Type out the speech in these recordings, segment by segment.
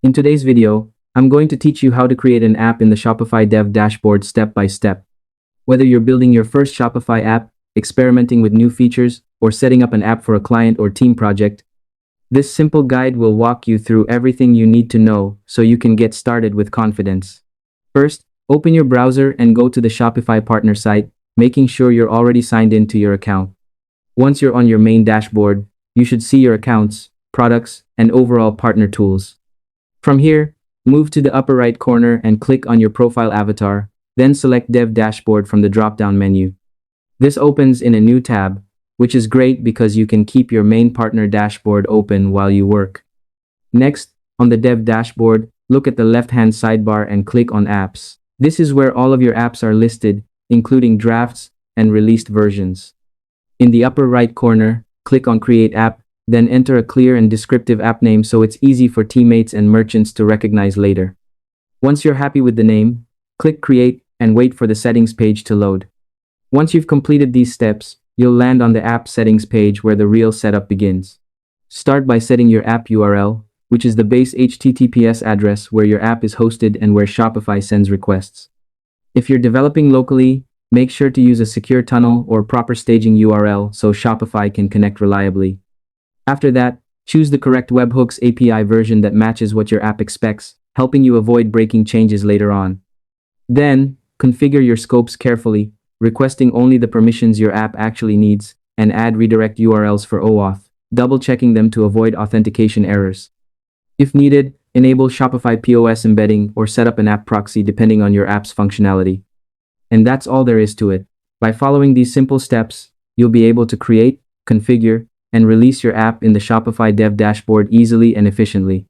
In today's video, I'm going to teach you how to create an app in the Shopify Dev Dashboard step by step. Whether you're building your first Shopify app, experimenting with new features, or setting up an app for a client or team project, this simple guide will walk you through everything you need to know so you can get started with confidence. First, open your browser and go to the Shopify partner site, making sure you're already signed in to your account. Once you're on your main dashboard, you should see your accounts, products, and overall partner tools. From here, move to the upper right corner and click on your profile avatar, then select Dev Dashboard from the drop-down menu. This opens in a new tab, which is great because you can keep your main partner dashboard open while you work. Next, on the Dev Dashboard, look at the left-hand sidebar and click on Apps. This is where all of your apps are listed, including drafts and released versions. In the upper right corner, click on Create App, then enter a clear and descriptive app name so it's easy for teammates and merchants to recognize later. Once you're happy with the name, click Create and wait for the settings page to load. Once you've completed these steps, you'll land on the app settings page where the real setup begins. Start by setting your app URL, which is the base HTTPS address where your app is hosted and where Shopify sends requests. If you're developing locally, make sure to use a secure tunnel or proper staging URL so Shopify can connect reliably. After that, choose the correct webhooks API version that matches what your app expects, helping you avoid breaking changes later on. Then, configure your scopes carefully, requesting only the permissions your app actually needs, and add redirect URLs for OAuth, double-checking them to avoid authentication errors. If needed, enable Shopify POS embedding or set up an app proxy depending on your app's functionality. And that's all there is to it. By following these simple steps, you'll be able to create, configure, and release your app in the Shopify Dev Dashboard easily and efficiently.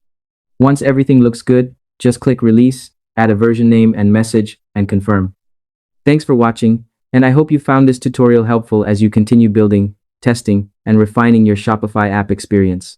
Once everything looks good, just click Release, add a version name and message, and confirm. Thanks for watching, and I hope you found this tutorial helpful as you continue building, testing, and refining your Shopify app experience.